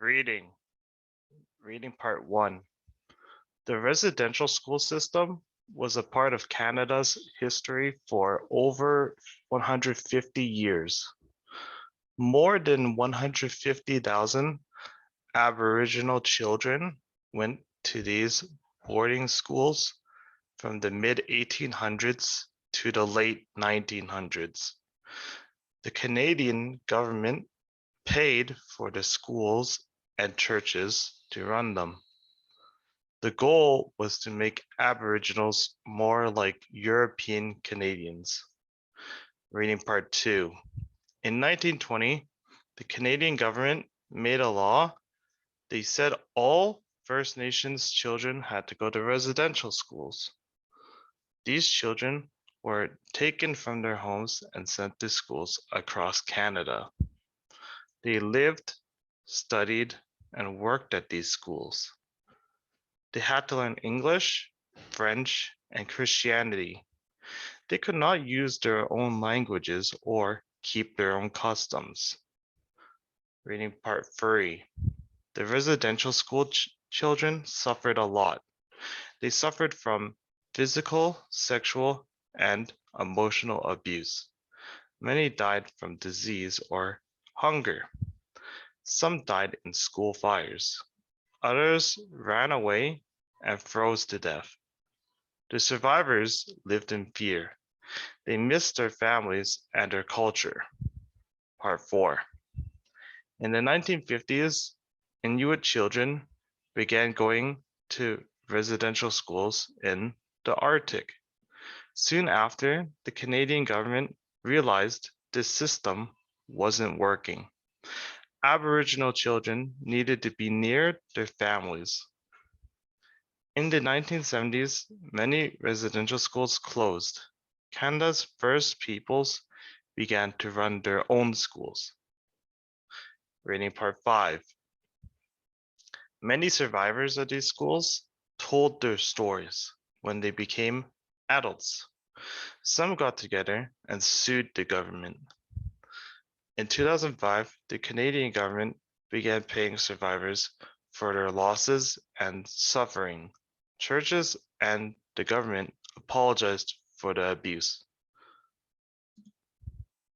Reading. Reading part one. The residential school system was a part of Canada's history for over 150 years. More than 150,000 Aboriginal children went to these boarding schools from the mid 1800s to the late 1900s. The Canadian government paid for the schools and churches to run them. The goal was to make Aboriginals more like European Canadians. Reading part two. In 1920, the Canadian government made a law. They said all First Nations children had to go to residential schools. These children were taken from their homes and sent to schools across Canada. They lived, studied, and worked at these schools. They had to learn English, French, and Christianity. They could not use their own languages or keep their own customs. Reading part three. The residential school children suffered a lot. They suffered from physical, sexual, and emotional abuse. Many died from disease or hunger. Some died in school fires. Others ran away and froze to death. The survivors lived in fear. They missed their families and their culture. Part 4. In the 1950s, Inuit children began going to residential schools in the Arctic. Soon after, the Canadian government realized this system wasn't working. Aboriginal children needed to be near their families. In the 1970s, many residential schools closed. Canada's first peoples began to run their own schools. Reading part 5. Many survivors of these schools told their stories when they became adults. Some got together and sued the government. In 2005, the Canadian government began paying survivors for their losses and suffering. Churches and the government apologized for the abuse.